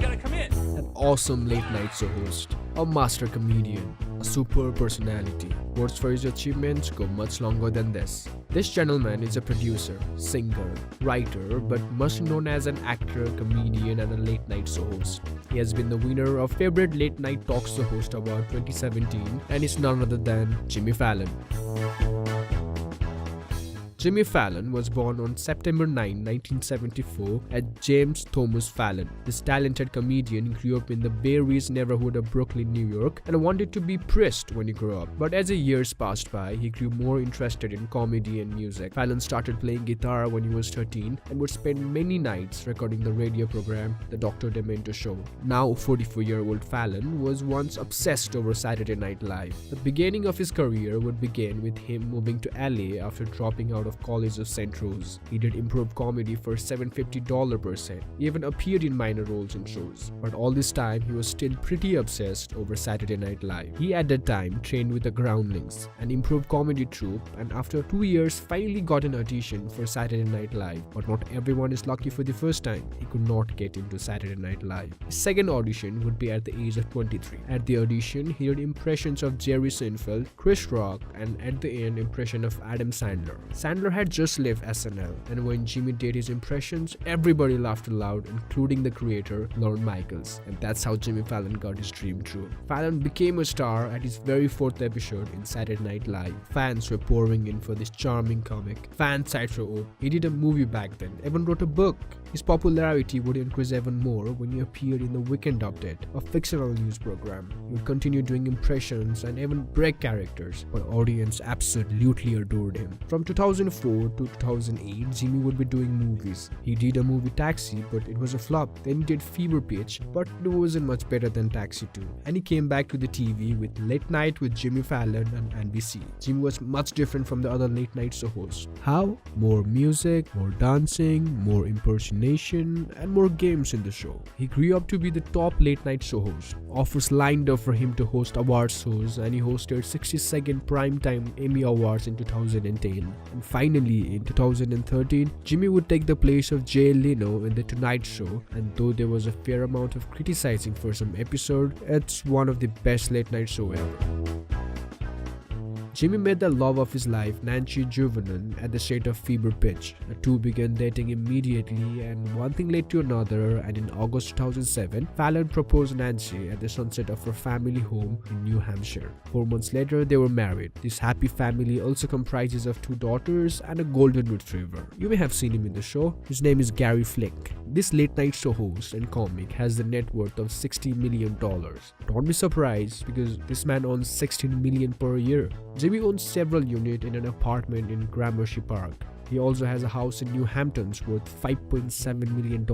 gotta come in. An awesome late night show host, a master comedian, a superb personality. Words for his achievements go much longer than this. This gentleman is a producer, singer, writer, but much known as an actor, comedian, and a late night show host. He has been the winner of Favorite Late Night Talk Show Host Award 2017 and is none other than Jimmy Fallon. Jimmy Fallon was born on September 9, 1974 at James Thomas Fallon. This talented comedian grew up in the Bay Area neighborhood of Brooklyn, New York and wanted to be priest when he grew up. But as the years passed by, he grew more interested in comedy and music. Fallon started playing guitar when he was 13 and would spend many nights recording the radio program The Dr. Demento Show. Now 44-year-old Fallon was once obsessed over Saturday Night Live. The beginning of his career would begin with him moving to LA after dropping out of College of St. Rose. He did improv comedy for $750 per set. He even appeared in minor roles in shows. But all this time, he was still pretty obsessed over Saturday Night Live. He at that time trained with the Groundlings, an improv comedy troupe, and after 2 years finally got an audition for Saturday Night Live. But not everyone is lucky for the first time. He could not get into Saturday Night Live. His second audition would be at the age of 23. At the audition, he did impressions of Jerry Seinfeld, Chris Rock, and at the end, impression of Adam Sandler. Sandler had just left SNL, and when Jimmy did his impressions, everybody laughed aloud, including the creator, Lorne Michaels. And that's how Jimmy Fallon got his dream true. Fallon became a star at his very fourth episode in Saturday Night Live. Fans were pouring in for this charming comic. Fan sites were open. He did a movie back then, even wrote a book. His popularity would increase even more when he appeared in the Weekend Update, a fictional news program. He would continue doing impressions and even break characters, but audience absolutely adored him. From 2004 to 2008, Jimmy would be doing movies. He did a movie Taxi, but it was a flop. Then he did Fever Pitch, but it wasn't much better than Taxi 2. And he came back to the TV with Late Night with Jimmy Fallon on NBC. Jimmy was much different from the other late night show hosts. How? More music, more dancing, more impersonation, and more games in the show. He grew up to be the top late night show host. Offers lined up for him to host award shows, and he hosted 62nd Primetime Emmy Awards in 2010. And finally, in 2013, Jimmy would take the place of Jay Leno in The Tonight Show, and though there was a fair amount of criticizing for some episode, it's one of the best late night show ever. Jimmy met the love of his life, Nancy Juvenon, at the set of Fever Pitch. The two began dating immediately, and one thing led to another, and in August 2007, Fallon proposed Nancy at the sunset of her family home in New Hampshire. 4 months later, they were married. This happy family also comprises of 2 daughters and a golden retriever. You may have seen him in the show. His name is Gary Flick. This late night show host and comic has the net worth of $60 million. Don't be surprised because this man owns $16 million per year. Jimmy owns several units in an apartment in Gramercy Park. He also has a house in New Hamptons worth $5.7 million.